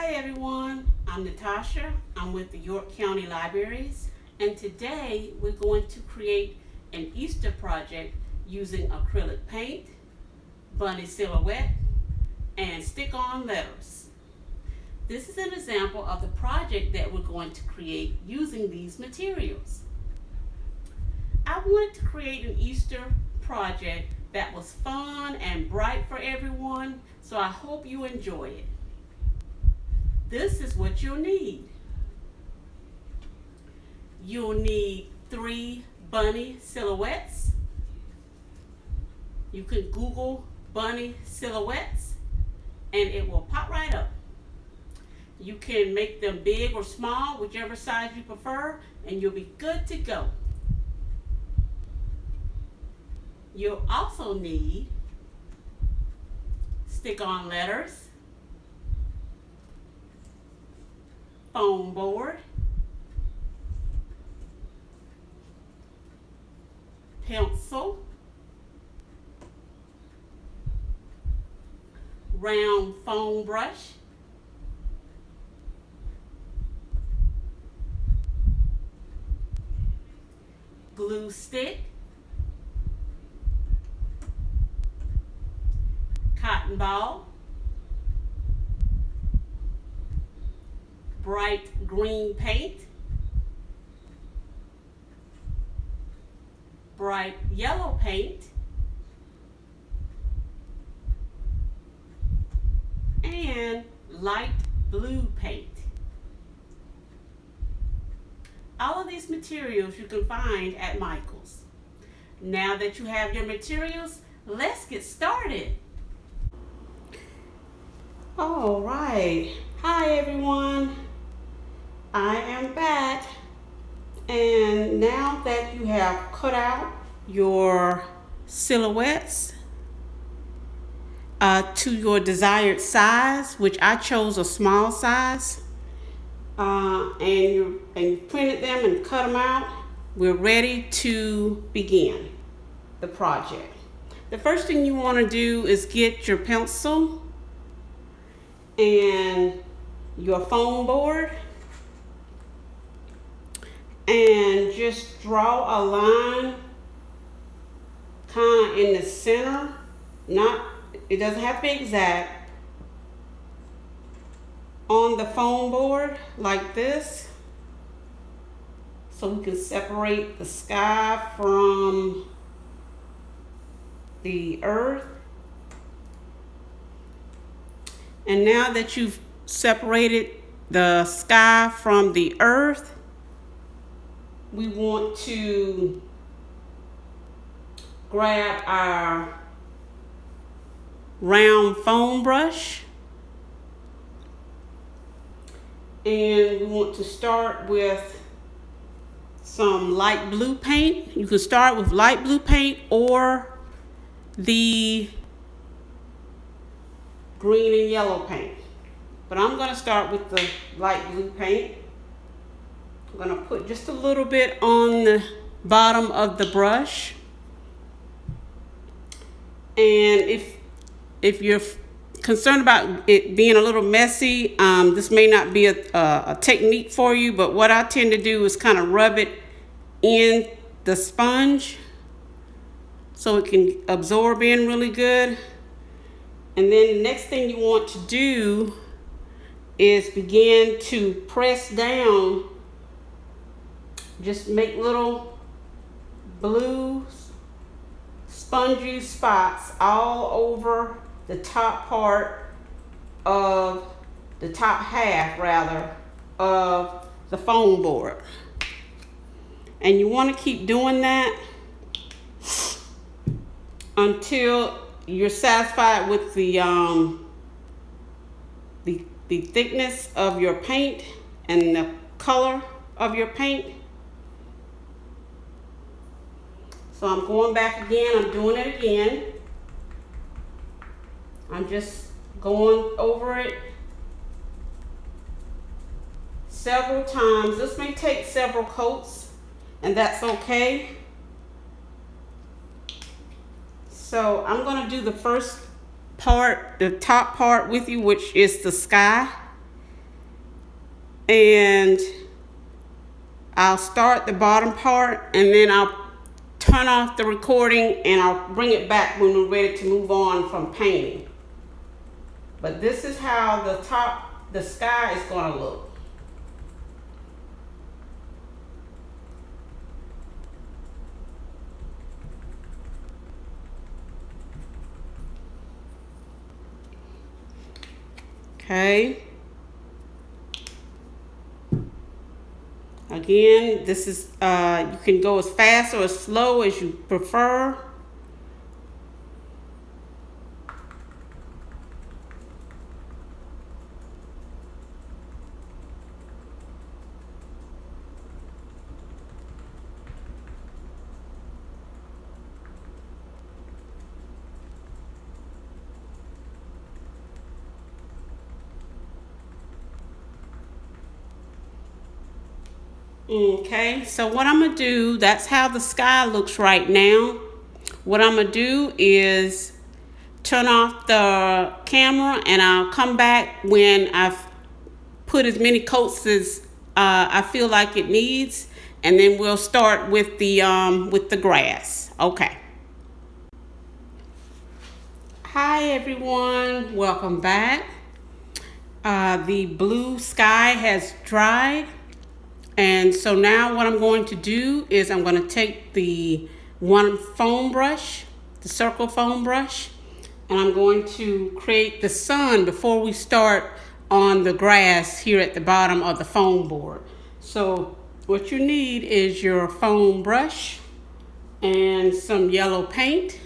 Hi everyone, I'm Natasha. I'm with the York County Libraries, and today we're going to create an Easter project using acrylic paint, bunny silhouette, and stick-on letters. This is an example of the project that we're going to create using these materials. I wanted to create an Easter project that was fun and bright for everyone, so I hope you enjoy it. This is what you'll need. You'll need 3 bunny silhouettes. You can Google bunny silhouettes and it will pop right up. You can make them big or small, whichever size you prefer, and you'll be good to go. You'll also need stick-on letters, foam board, pencil, round foam brush, glue stick, cotton ball, bright green paint, bright yellow paint, and light blue paint. All of these materials you can find at Michael's. Now that you have your materials, let's get started. All right. Hi everyone. I am back, and now that you have cut out your silhouettes to your desired size, which I chose a small size, and you printed them and cut them out, we're ready to begin the project. The first thing you want to do is get your pencil and your foam board, and just draw a line kind of in the center. It doesn't have to be exact, on the foam board like this, so we can separate the sky from the earth. And now that you've separated the sky from the earth, we want to grab our round foam brush, and we want to start with some light blue paint. You can start with light blue paint or the green and yellow paint, but I'm going to start with the light blue paint. I'm going to put just a little bit on the bottom of the brush, and if you're concerned about it being a little messy, this may not be a technique for you, but what I tend to do is kind of rub it in the sponge so it can absorb in really good. And then the next thing you want to do is begin to press down. Just make little blue spongy spots all over the top part of the top half of the foam board. And you want to keep doing that until you're satisfied with the thickness of your paint and the color of your paint. So I'm going back again, I'm doing it again. I'm just going over it several times. This may take several coats, and that's okay. So I'm going to do the first part, the top part with you, which is the sky. and I'll start the bottom part, and then I'll turn off the recording and I'll bring it back when we're ready to move on from painting. But this is how the sky is going to look. Okay. Again, this is, you can go as fast or as slow as you prefer. Okay, so what I'm gonna do, that's how the sky looks right now. What I'm gonna do is turn off the camera, and I'll come back when I've put as many coats as I feel like it needs, and then we'll start with the grass. Okay. Hi everyone, welcome back. The blue sky has dried. And so now what I'm going to do is I'm going to take the one foam brush, the circle foam brush, and I'm going to create the sun before we start on the grass here at the bottom of the foam board. So what you need is your foam brush and some yellow paint,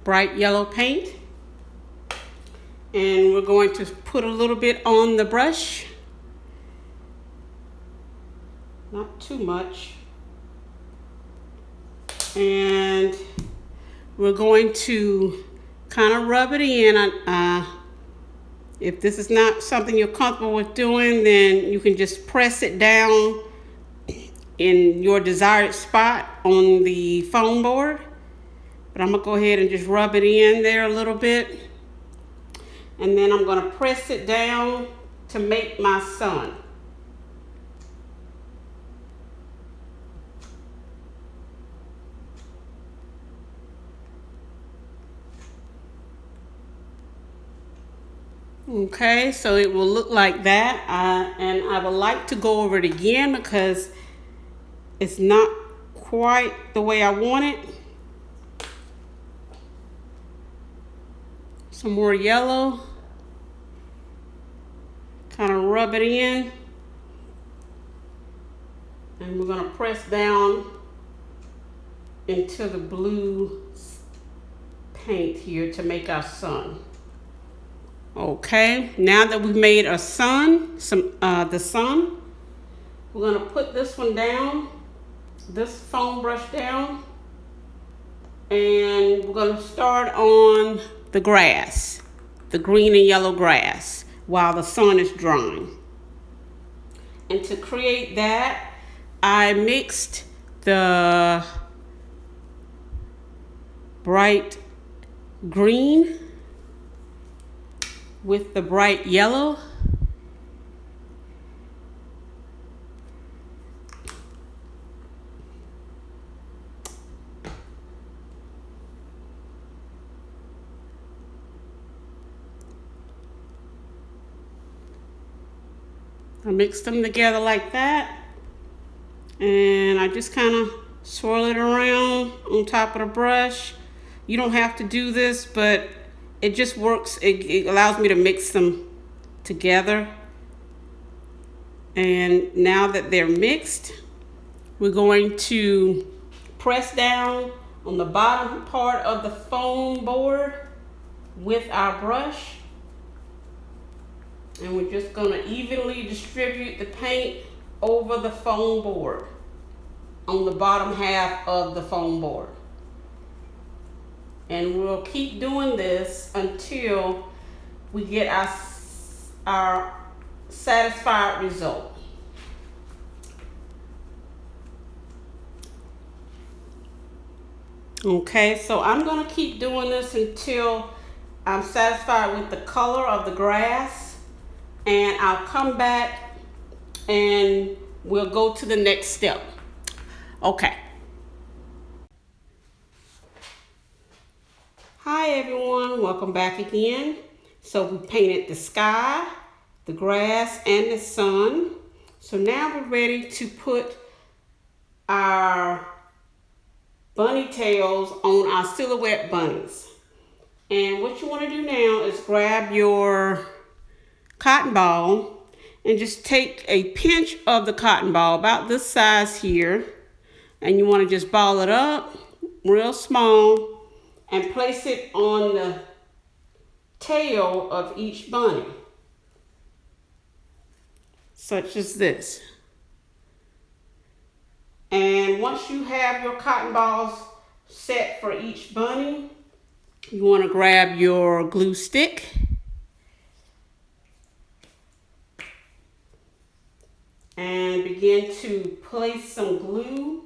bright yellow paint. And we're going to put a little bit on the brush. Not too much. And we're going to kind of rub it in. If this is not something you're comfortable with doing, then you can just press it down in your desired spot on the foam board. But I'm going to go ahead and just rub it in there a little bit. And then I'm going to press it down to make my sun. Okay, so it will look like that, and I would like to go over it again because it's not quite the way I want it. Some more yellow, kind of rub it in, and we're going to press down into the blue paint here to make our sun. Okay, now that we've made a sun, the sun, we're going to put this one down, this foam brush down, and we're going to start on the grass, the green and yellow grass, while the sun is drying. And to create that, I mixed the bright green with the bright yellow. I mixed them together like that, and I just kind of swirl it around on top of the brush. You don't have to do this, but it just works. It allows me to mix them together. And now that they're mixed, we're going to press down on the bottom part of the foam board with our brush. And we're just going to evenly distribute the paint over the foam board on the bottom half of the foam board. And we'll keep doing this until we get our satisfied result. Okay, so I'm going to keep doing this until I'm satisfied with the color of the grass, and I'll come back and we'll go to the next step. Okay. Hi everyone, welcome back again. So we painted the sky, the grass, and the sun. So now we're ready to put our bunny tails on our silhouette bunnies. And what you want to do now is grab your cotton ball and just take a pinch of the cotton ball, about this size here, and you want to just ball it up real small and place it on the tail of each bunny, such as this. And once you have your cotton balls set for each bunny, you want to grab your glue stick and begin to place some glue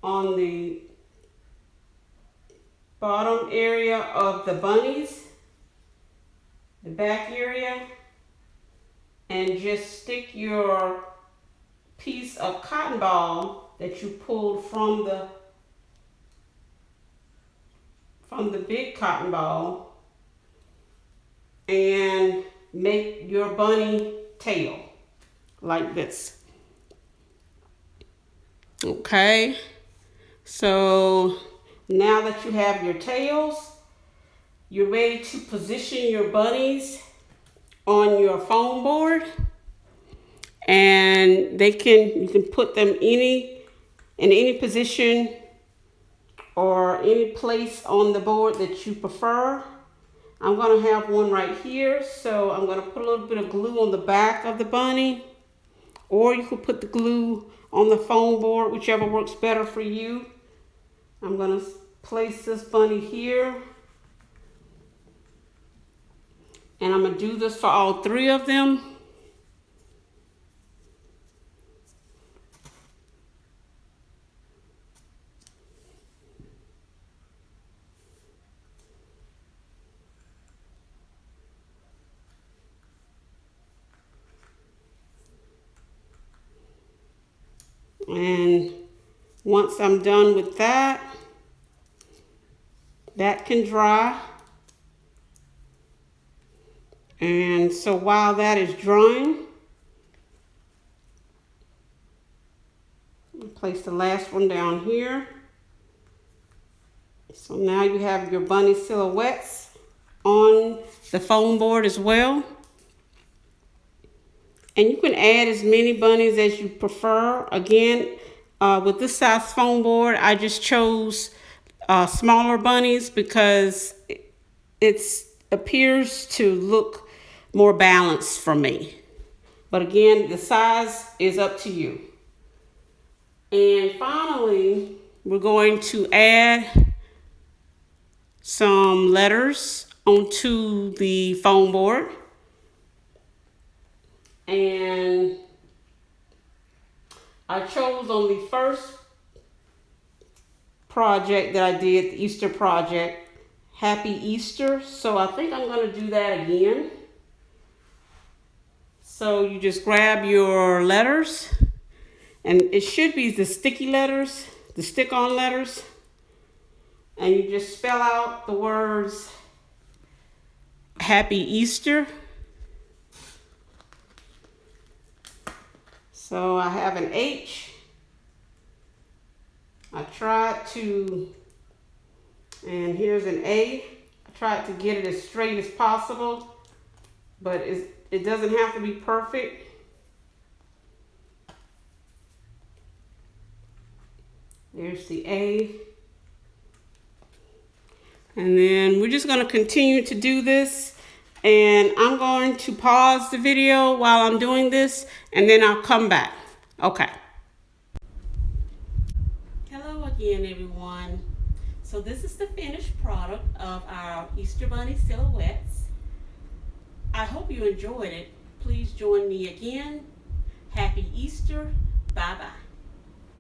on the bottom area of the bunnies, the back area, and just stick your piece of cotton ball that you pulled from the big cotton ball and make your bunny tail like this. Okay, so now that you have your tails, you're ready to position your bunnies on your foam board, and you can put them in any position or any place on the board that you prefer. I'm going to have one right here, so I'm going to put a little bit of glue on the back of the bunny, or you could put the glue on the foam board, whichever works better for you. I'm going to place this bunny here, and I'm going to do this for all three of them. And once I'm done with that, that can dry. And so while that is drying, I'll place the last one down here. So now you have your bunny silhouettes on the foam board as well. And you can add as many bunnies as you prefer. Again, with this size foam board, I just chose smaller bunnies because it appears to look more balanced for me. But again, the size is up to you. And finally, we're going to add some letters onto the foam board. And I chose on the first project that I did, the Easter project, Happy Easter. So I think I'm going to do that again. So you just grab your letters, and it should be the sticky letters, the stick-on letters, and you just spell out the words Happy Easter. So I have an H. I tried to, and here's an A. I tried to get it as straight as possible, but it doesn't have to be perfect. There's the A. And then we're just going to continue to do this. And I'm going to pause the video while I'm doing this, and then I'll come back. Okay. Hello again, everyone. So this is the finished product of our Easter Bunny silhouettes. I hope you enjoyed it. Please join me again. Happy Easter. Bye-bye.